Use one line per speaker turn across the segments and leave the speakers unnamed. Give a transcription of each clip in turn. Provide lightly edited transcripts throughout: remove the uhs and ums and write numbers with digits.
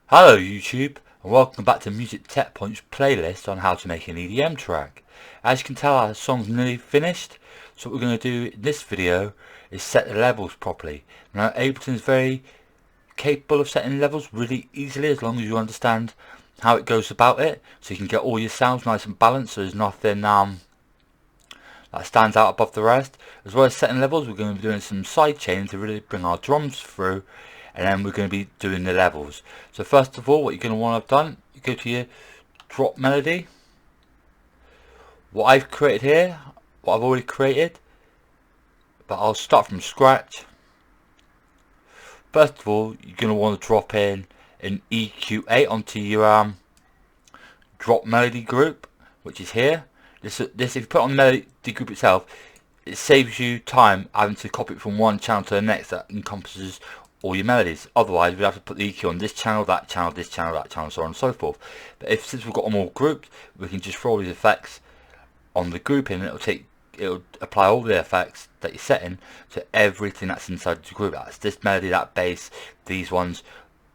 Hello YouTube, and welcome back to Music Tech Punch playlist on how to make an EDM track. As you can tell, our song's nearly finished, so what we're going to do in this video is set the levels properly. Now Ableton is very capable of setting levels really easily as long as you understand how it goes about it, so you can get all your sounds nice and balanced so there's nothing that stands out above the rest. As well as setting levels, we're going to be doing some side chaining to really bring our drums through, and then we're going to be doing the levels. So first of all, what you're going to want to have done, you go to your drop melody. What I've created here, what I've already created, but I'll start from scratch. First of all, you're going to want to drop in an EQ8 onto your drop melody group, which is here. This if you put on the melody group itself, it saves you time having to copy it from one channel to the next that encompasses all your melodies. Otherwise, we'd have to put the EQ on this channel, that channel, this channel, that channel, so on and so forth. But since we've got them all grouped, we can just throw all these effects on the grouping, and it'll apply all the effects that you're setting to everything that's inside the group. That's this melody, that bass, these ones,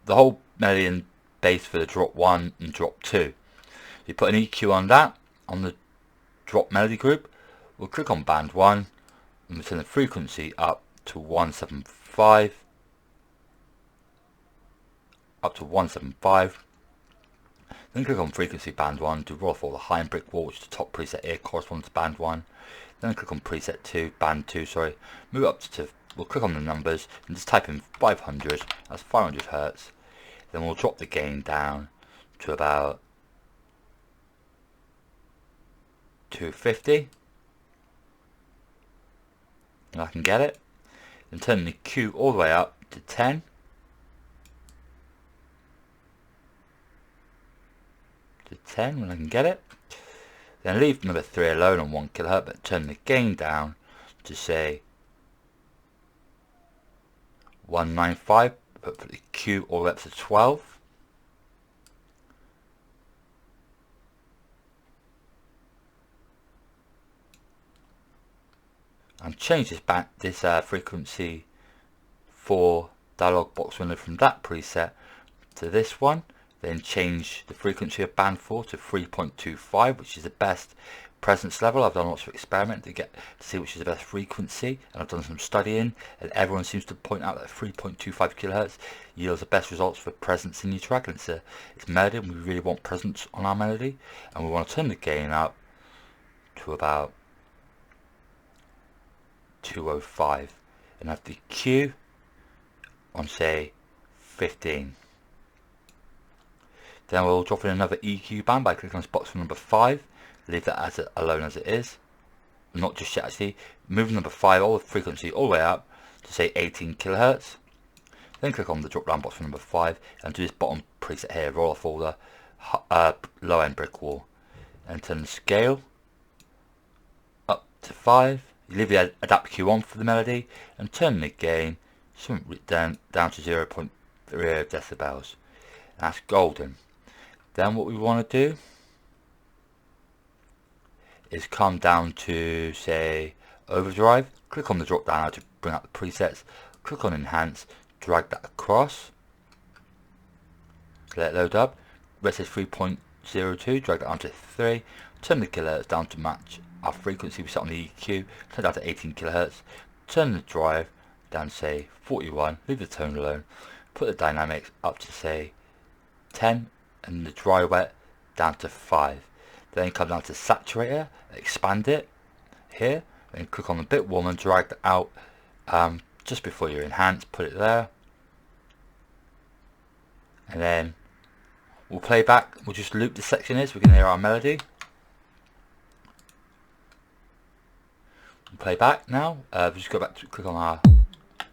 the whole melody and bass for the drop 1 and drop 2. You put an EQ on that, on the drop melody group. We'll click on band 1 and we'll turn the frequency up to 175. Then click on frequency band 1 to roll off all the high and brick wall, which is the top preset here, corresponds to band 1. Then click on preset 2, band 2, sorry. Move it up to, we'll click on the numbers and just type in 500, that's 500 Hertz. Then we'll drop the gain down to about 250. And I can get it. Then turn the Q all the way up to 10. To 10 when I can get it. Then leave number 3 alone on 1 kHz, but turn the gain down to say 195. Put the Q all the way up to 12. And change this frequency for dialog box window from that preset to this one. Then change the frequency of band 4 to 3.25, which is the best presence level. I've done lots of experimenting to see which is the best frequency, and I've done some studying, and everyone seems to point out that 3.25 kHz yields the best results for presence in your track. And it's melody, and we really want presence on our melody, and we want to turn the gain up to about 205 and have the Q on say 15. Then we'll drop in another EQ band by clicking on this box for number 5. Leave that alone as it is, not just yet actually. Move number 5 all the frequency all the way up to say 18 kHz. Then click on the drop down box for number 5 and do this bottom preset here, roll off all the low end brick wall and turn the scale up to 5. You leave the adapt Q on for the melody and turn the gain down to 0.3 decibels. And that's golden. Then what we want to do is come down to say overdrive, click on the drop down to bring up the presets, click on enhance, drag that across, let it load up, where it says 3.02, drag that onto 3, turn the kilohertz down to match our frequency we set on the EQ, turn down to 18 kHz, turn the drive down to say 41, leave the tone alone, put the dynamics up to say 10 and the dry wet down to 5. Then come down to saturator, expand it here, then click on the bit warm and drag that out just before you enhance, put it there, and then we'll play back, we'll just loop the section here so we can hear our melody. Play back now. Just go back to click on our.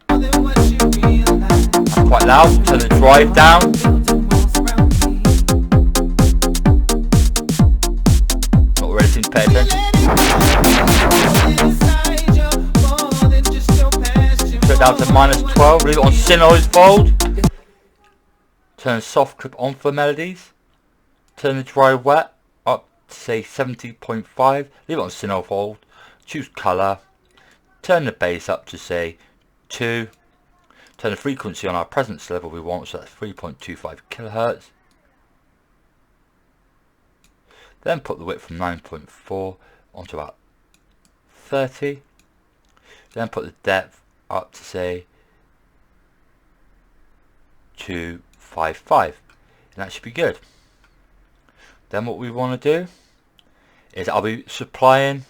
That's quite loud. Turn the drive down. Not really seem to pay attention. Turn it down to -12. Leave it on synoid fold. Turn soft clip on for melodies. Turn the dry wet up to say 70.5. Leave it on synoid fold. Choose colour, turn the bass up to say 2, Turn the frequency on our presence level we want, so that's 3.25 kilohertz. Then put the width from 9.4 onto about 30. Then put the depth up to say 255, and that should be good. Then what we want to do is I'll be supplying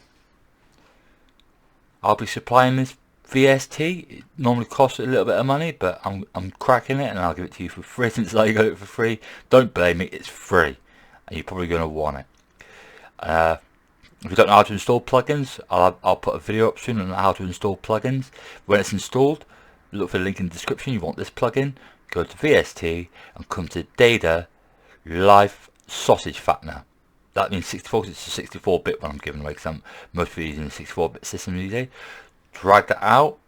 this VST. It normally costs a little bit of money, but I'm cracking it and I'll give it to you for free since I got it for free. Don't blame me, it's free and you're probably going to want it. If you don't know how to install plugins, I'll put a video up soon on how to install plugins. When it's installed, look for the link in the description. You want this plugin, go to VST and come to Data Live Sausage Fattener. That means 64 because it's a 64-bit one I'm giving away, because most of using a 64-bit system these days. Drag that out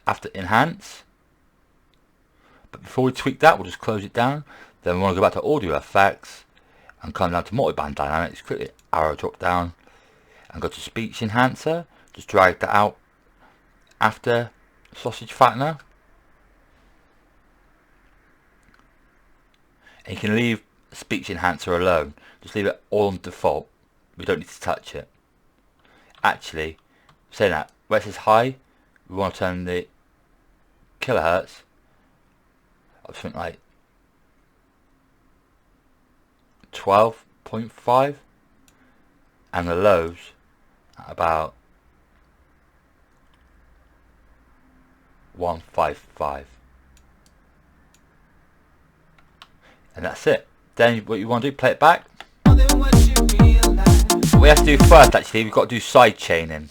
after enhance, but before we tweak that we'll just close it down. Then we want to go back to audio effects and come down to multiband dynamics, click the arrow drop down and go to speech enhancer. Just drag that out after sausage fattener, and you can leave speech enhancer alone. Just leave it all on default, we don't need to touch it. Actually, saying that, where it says high, we want to turn the kilohertz up to something like 12.5 and the lows at about 155, and that's it. Then what you want to do, play it back. What we have to do first, actually, we've got to do side chaining.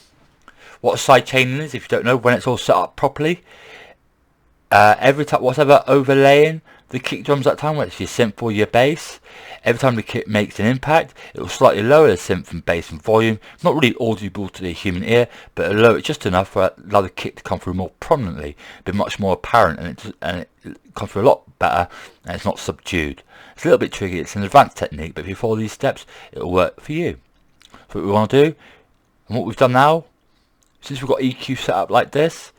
What side chaining is, if you don't know, when it's all set up properly, every time, whatever overlaying the kick drums at that time, whether it's your synth or your bass, every time the kick makes an impact, it will slightly lower the synth and bass and volume. Not really audible to the human ear, but it'll lower it just enough for allow the kick to come through more prominently, be much more apparent, and it comes through a lot better, and it's not subdued. It's a little bit tricky, it's an advanced technique, but if you follow these steps, it'll work for you. So what we want to do, and what we've done now, since we've got EQ set up like this,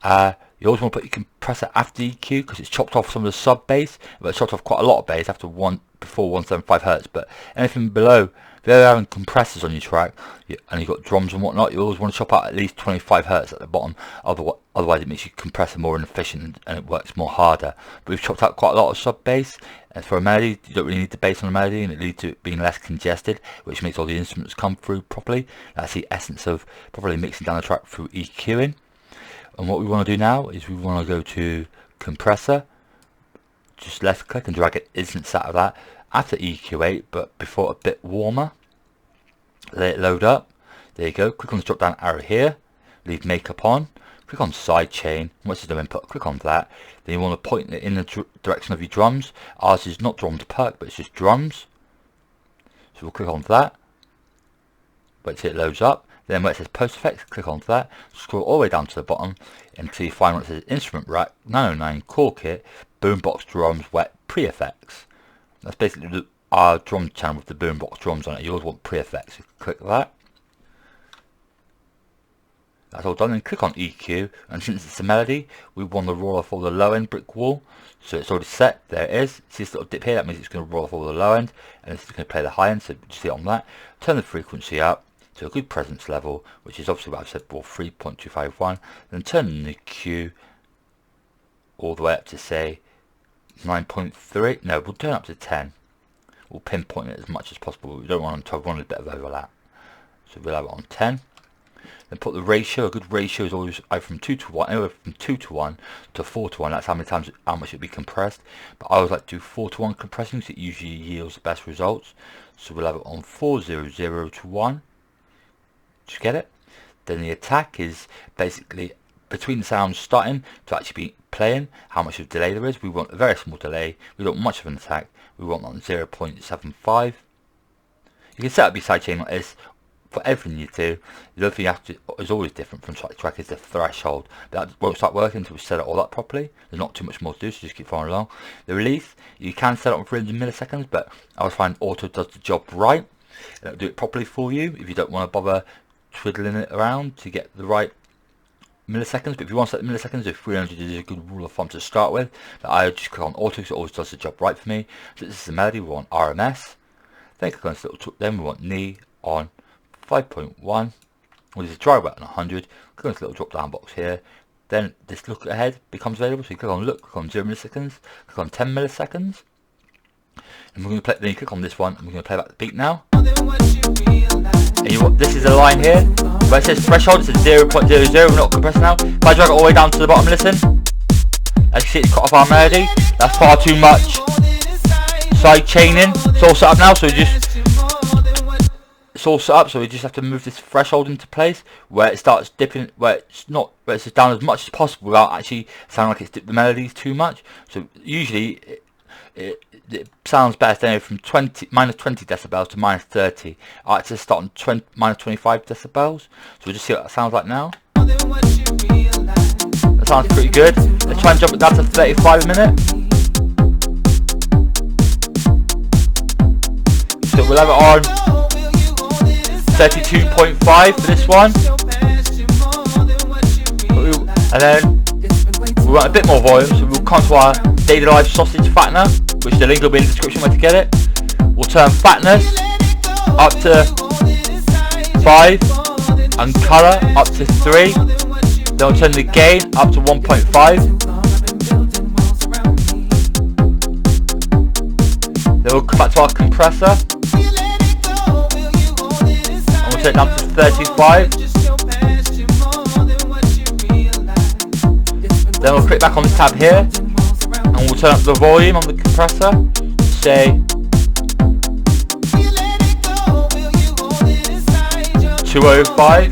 you always want to put your compressor after EQ because it's chopped off some of the sub bass, but it's chopped off quite a lot of bass after before 175 Hz. But anything below, if you're having compressors on your track and you've got drums and whatnot, you always want to chop out at least 25 Hz at the bottom. Otherwise, it makes your compressor more inefficient and it works more harder. But we've chopped out quite a lot of sub bass, and for a melody, you don't really need the bass on a melody, and it leads to it being less congested, which makes all the instruments come through properly. That's the essence of properly mixing down the track through EQing. And what we want to do now is we want to go to compressor, just left click and drag it instance out of that after EQ8, but before a bit warmer. Let it load up. There you go. Click on the drop down arrow here, leave makeup on, click on side chain. Once it's no input, click on that. Then you want to point it in the direction of your drums. Ours is not drum to perk, but it's just drums, so we'll click on that. Wait till it loads up. Then where it says post effects, click onto that, scroll all the way down to the bottom until you find where it says instrument rack 909 core kit boombox drums wet pre-effects. That's basically our drum channel with the boombox drums on it. You always want pre-effects, so click that. That's all done. Then click on EQ, and since it's a melody, we want to roll off all the low end brick wall, so it's already set. There it is. See this little dip here? That means it's going to roll off all the low end, and it's going to play the high end, so just hit on that. Turn the frequency up to a good presence level, which is obviously what I've said before, 3.251. Then turn the Q all the way up to say 9.3. No, we'll turn up to 10. We'll pinpoint it as much as possible. We don't want to have a bit of overlap, so we'll have it on 10. Then put the ratio. A good ratio is always either from 2 to 1, anywhere from 2 to 1 to 4 to 1. That's how much it'll be compressed. But I always like to do 4 to 1 compressing, because it usually yields the best results. So we'll have it on 400 to 1. Just get it. Then the attack is basically between the sounds starting to actually be playing, how much of a delay there is. We want a very small delay. We don't want much of an attack. We want on 0.75. You can set up your sidechain like this for everything you do. The other thing you have to is always different from track to track is the threshold. But that won't start working until we set it all up properly. There's not too much more to do, so just keep following along. The release, you can set it on 300 milliseconds, but I would find auto does the job right. It'll do it properly for you if you don't want to bother twiddling it around to get the right milliseconds, but if you want to set the milliseconds, if 300 is a good rule of thumb to start with, but I just click on auto because it always does the job right for me. So this is the melody, we want RMS, then click on this little then we want knee on 5.1, which is a dry wet on 100, click on this little drop down box here, then this look ahead becomes available, so you click on look, click on 0 milliseconds, click on 10 milliseconds, and we're going to play, then you click on this one, and we're going to play back the beat now. And this is a line here where it says threshold, it says 0.00, we're not compressing now. If I drag it all the way down to the bottom, listen, as you see it's cut off our melody, that's far too much side chaining. It's all set up now, so it's all set up, so we just have to move this threshold into place where it starts dipping, where it's down as much as possible without actually sounding like it's dipped the melodies too much. So usually it sounds best anyway from minus 20 decibels to minus 30. I like to start on minus 25 decibels. So we'll just see what that sounds like now. That sounds pretty good. Let's try and jump it down to 35 a minute. So we'll have it on 32.5 for this one. And then we want a bit more volume, so we'll come to our Daily Life sausage fattener, which the link will be in the description where to get it. We'll turn fatness up to 5 and colour up to 3. Then we'll turn the gain up to 1.5. Then we'll come back to our compressor and we'll turn it down to 35. Then we'll click back on this tab here and we'll turn up the volume on the compressor, say 205.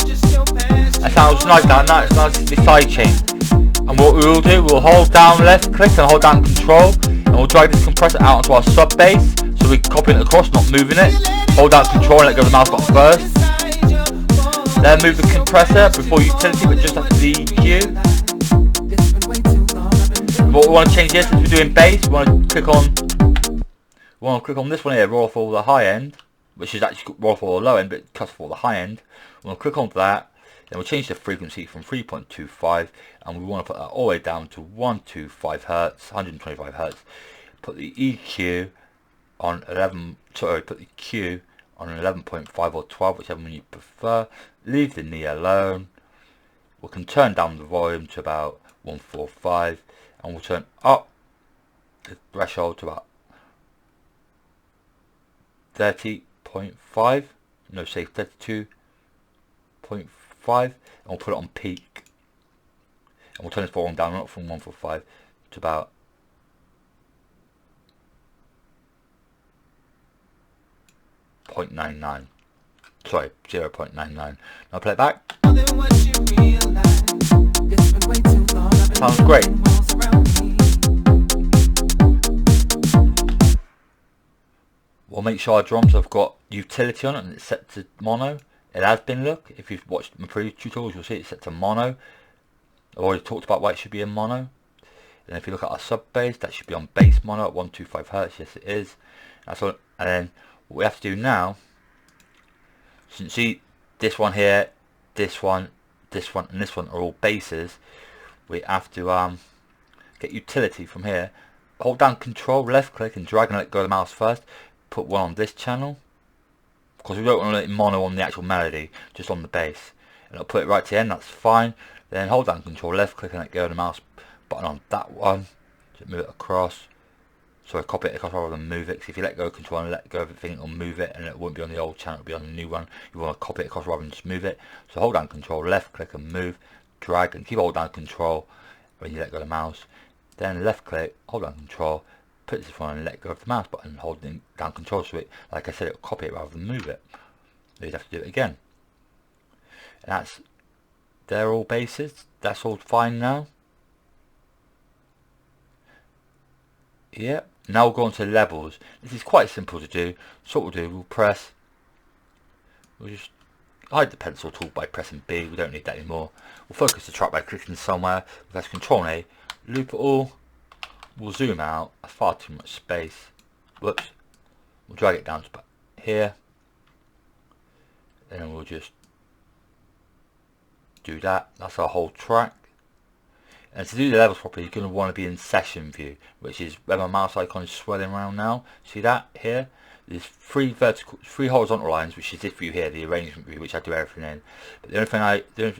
That sounds nice now, it's nicely side chain. And what we will do, we'll hold down left click and hold down control, and we'll drag this compressor out onto our sub bass, so we're copying it across, not moving it. Hold down control and let go of the mouse button first. Then move the compressor before utility, but just after the EQ. What we want to change here, since we're doing bass, we want to click on this one here, raw for the high end, which is actually raw for the low end, but cut for the high end. We'll click on that, then we'll change the frequency from 3.25, and we want to put that all the way down to 125 Hertz, 125 Hertz. Put the EQ on put the Q on 11.5 or 12, whichever one you prefer. Leave the knee alone. We can turn down the volume to about 145. And we'll turn up the threshold to about 30.5, no, say 32.5, and we'll put it on peak. And we'll turn this volume down, not from 145 to about 0.99. Sorry, 0.99. Now play it back. Sounds great. We'll make sure our drums have got utility on it and it's set to mono. It has been, look, if you've watched my previous tutorials you'll see it's set to mono. I've already talked about why it should be in mono. And if you look at our sub bass, that should be on bass mono at 125 Hertz, yes it is. That's all. And then what we have to do now, since see this one here, this one, and this one are all basses, we have to get utility from here. Hold down control, left click and drag and let go of the mouse first. Put one on this channel, because we don't want to let it mono on the actual melody, just on the bass. And I'll put it right to the end, that's fine. Then hold down control, left click and let go of the mouse button on that one. So move it across. So I copy it across rather than move it, because if you let go of control and let go of everything, it'll move it and it won't be on the old channel, it'll be on the new one. You want to copy it across rather than just move it. So hold down control, left click and move, drag and keep hold down control when you let go of the mouse. Then left click, hold down control, put this one and let go of the mouse button, holding down control, so it, like I said, it'll copy it rather than move it. So you'd have to do it again. And they're all basses, that's all fine now. Yep, now we'll go on to levels. This is quite simple to do. So what we'll do, we'll just hide the pencil tool by pressing B, we don't need that anymore. We'll focus the track by clicking somewhere, press Control A, loop it all, we'll zoom out, that's far too much space, whoops, we'll drag it down to about here, and then we'll just do that. That's our whole track. And to do the levels properly, you're going to want to be in session view, which is where my mouse icon is swirling around now. See that here? There's three horizontal lines, which is this view here, the arrangement view, which I do everything in. But the only thing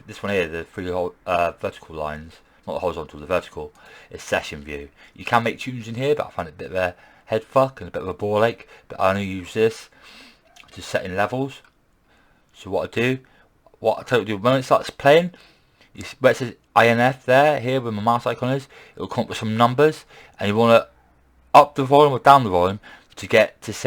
this one here, the three vertical lines, not the horizontal, the vertical, is session view. You can make tunes in here, but I find it a bit of a head fuck and a bit of a ball ache. But I only use this to set in levels. So what I tell you to do when it starts playing, where it says INF there, here where my mouse icon is, it will come up with some numbers, and you want to up the volume or down the volume to get close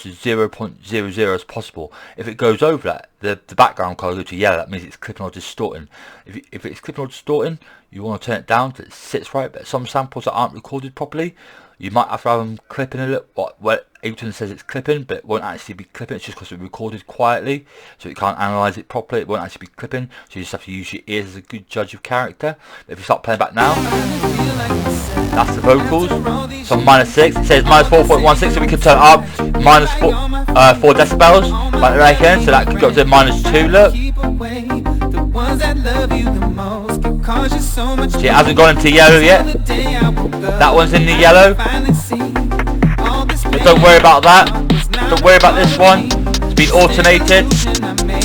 to 0.00 as possible. If it goes over that, the background colour goes to yellow. That means it's clipping or distorting. If it's clipping or distorting, you want to turn it down so it sits right. But some samples that aren't recorded properly, you might have to have them clipping a little. Well, Ableton says it's clipping, but it won't actually be clipping. It's just because it's recorded quietly, so you can't analyse it properly. It won't actually be clipping, so you just have to use your ears as a good judge of character. But if you start playing back now, that's the vocals. So -6. It says -4.16, so we can turn it up -4 decibels, like right here. So that could go up to -2. Look. See, it hasn't gone into yellow yet. That one's in the yellow. But don't worry about that. Don't worry about this one. It's been automated.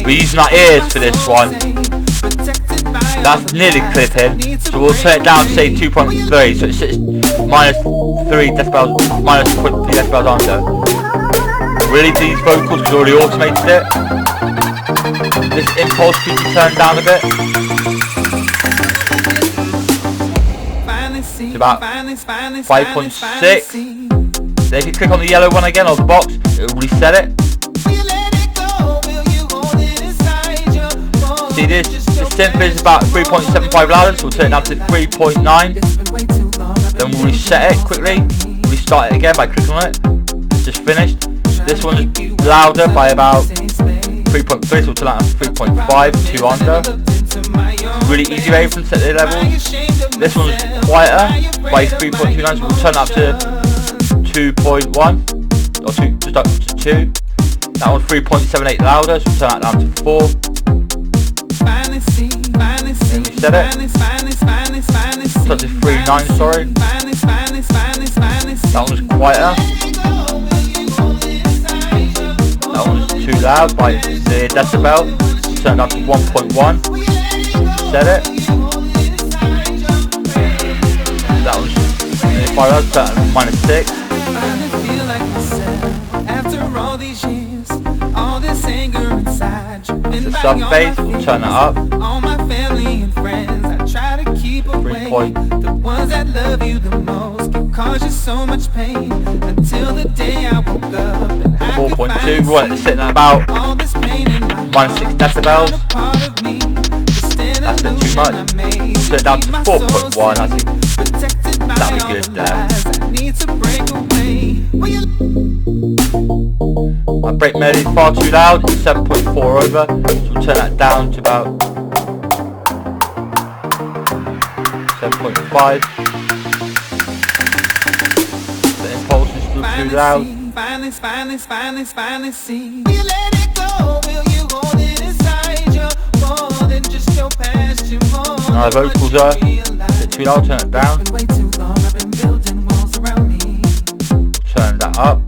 We're using our ears for this one. That's nearly clipping. So we'll turn it down to say 2.3. So it sits -3 decibels, -0.3 decibels under. Really, these vocals, we've already automated it. This impulse could be turned down a bit. It's about 5.6. Then if you click on the yellow one again, or the box, it will reset it. See this? The synth is about 3.75 louder, so we'll turn it down to 3.9. Then we'll reset it quickly. Restart it again by clicking on it. It's just finished. This one is louder by about 3.3, so we'll turn that to 3.5, 2 under. Really easy way to set the levels. This one's quieter by 3.29, so we'll turn that to 2.1 or 2, just up to 2. That one's 3.78 louder, so we'll turn that down to 4. And reset it. So to 3.9, sorry. That one's quieter. That one's too loud by the decibel. We'll turn that to 1.1. Set it. That one's if I was turn -6. It's a sub bass, we'll turn it up. 3 point. 4.2, we want it sitting at about -6 decibels. That's a bit too much. Turn it down to 4.1, I think that'll be good there. My break melody is far too loud, it's 7.4 over, so we'll turn that down to about 7.5. The impulse is still too loud. Now the vocals are a bit too loud, turn it down. Turn that up.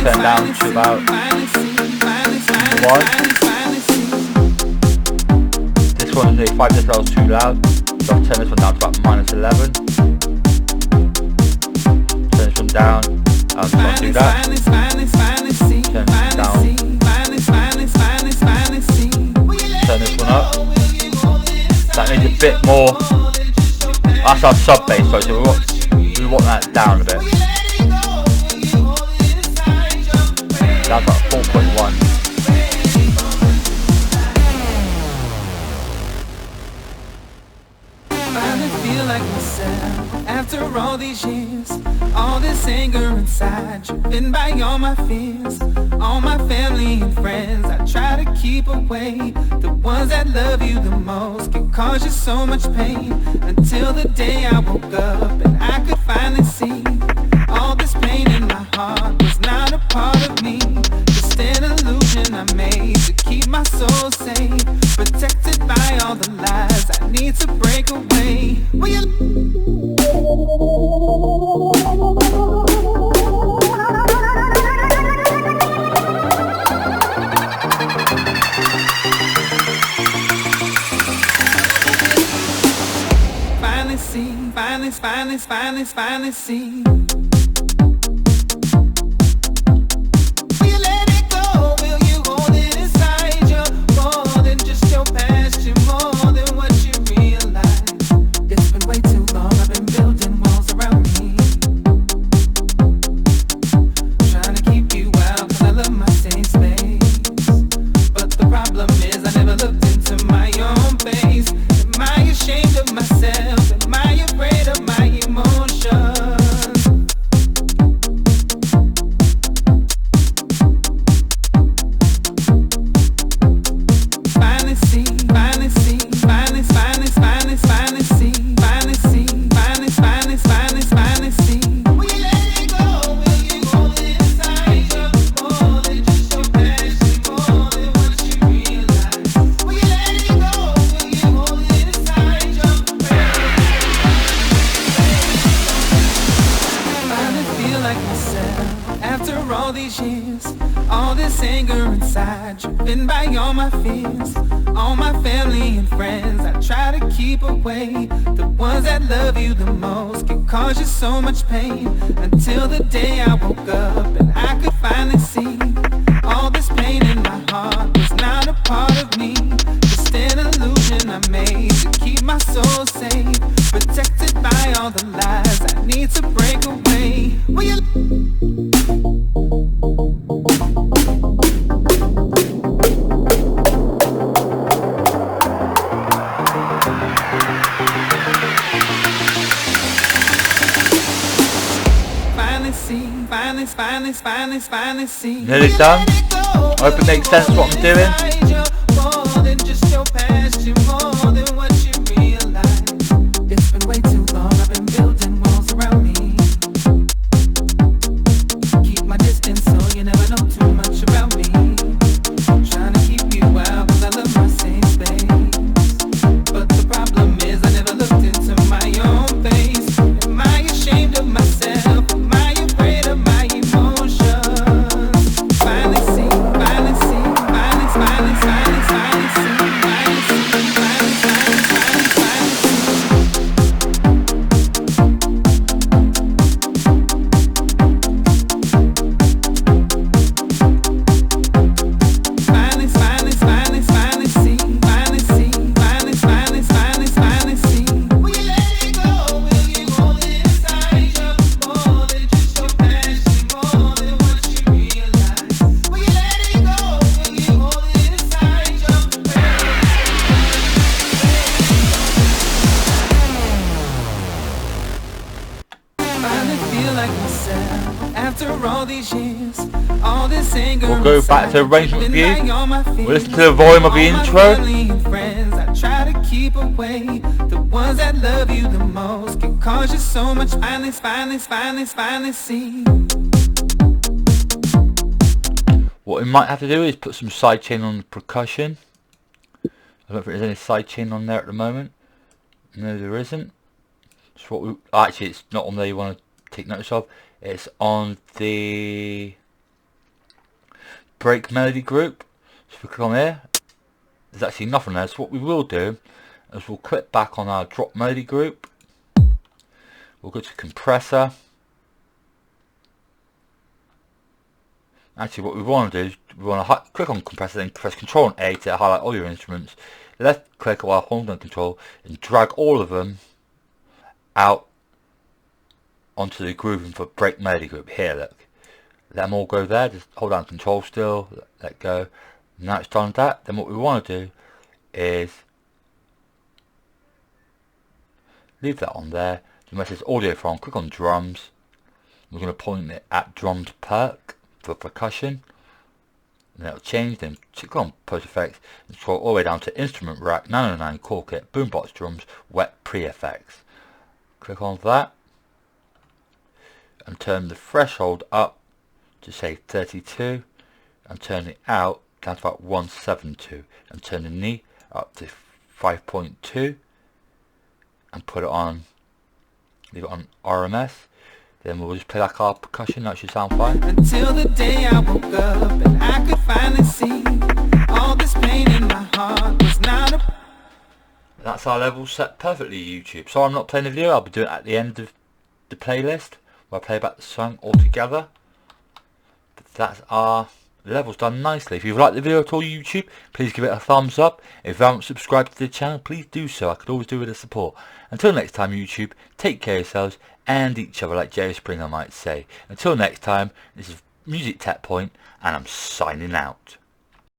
Turn down to about 1. This one's nearly 5 decibels too loud, so I'll turn this one down to about -11. Turn this one down, I'll just do that. Turn this one down. Turn this one up. That needs a bit more. That's our sub bass, so we want that down a bit. That's about 4.1.
Finally feel like myself after all these years. All this anger inside, driven by all my fears, all my family and friends I try to keep away. The ones that love you the most can cause you so much pain. Until the day I woke up and I could finally see all this pain in my heart was not a part of me, just an illusion I made to keep my soul safe, protected by all the lies I need to break away. Will you finally see? Will you let it go? Will you hold it inside you? More than just your past, you're more than what you realize. It's been way too long, I've been building walls around me, trying to keep you out, 'cause I love my safe space. But the problem is I never looked into my own face. Am I ashamed of myself? Am I afraid of my emotions? All these years, all this anger inside, driven by all my fears, all my family and friends I try to keep away. The ones that love you the most can cause you so much pain. Until the day I woke up and I could finally see all this pain in my heart was not a part of me, just an illusion I made to keep my soul safe, protected by all the lies I need to break away. Will you finally see?
Nearly done. I hope it makes sense what I'm doing.
More than just your past, you're more than what you realize. It's been way too long, I've been building walls around me, keep my distance so you never know too much about me. Trying to keep you out 'cause I love my safe space. But the problem is I never looked into my own face. Am I ashamed of myself? Am I afraid of my emotions? Finally see, finally see, finally see, finally see, finally see, finally see. Will you let it go? Will you hold it inside you? More than just your past, you're more than what you realize. Will you let it go? Will you hold it inside you? Finally feel like myself after all these years. All this anger.
We'll go back to arrangement view. We'll listen to the volume of the intro.
I try to keep away. The ones that love you the most can cause you so much. Finally see.
What we might have to do is put some sidechain on the percussion. I don't think there's any sidechain on there at the moment. No, there isn't. So what we actually, it's not on there. You want to take notice of. It's on the break melody group. So if we click on there, there's actually nothing there. So what we will do is we'll click back on our drop melody group. We'll go to compressor. Actually, what we want to do is we want to click on compressor, then press Ctrl and A to highlight all your instruments. Left click while holding on Control and drag all of them out onto the grooving for break melody group. Here, look. Let them all go there. Just hold down Control still. Let go. Now it's done that. Then what we want to do is leave that on there. The message audio from. Click on drums. We're going to point it at drummed perk for percussion. And it'll change, then click on post effects and scroll all the way down to instrument rack 909 core kit boombox drums wet pre-effects. Click on that and turn the threshold up to say 32 and turn it out down to about 172 and turn the knee up to 5.2 and put it on, leave it on RMS. Then we'll just play like our percussion. That should sound fine.
Until the day I woke up and I could finally see all this pain in my heart was not a...
That's our level set perfectly, YouTube. So I'm not playing the video. I'll be doing it at the end of the playlist where I play back the song all together. But that's our levels done nicely. If you've liked the video at all, YouTube, please give it a thumbs up. If you haven't subscribed to the channel, please do so. I could always do with the support. Until next time, YouTube, take care of yourselves and each other, like Jerry Springer might say. Until next time, this is Music Tech Point, and I'm signing out.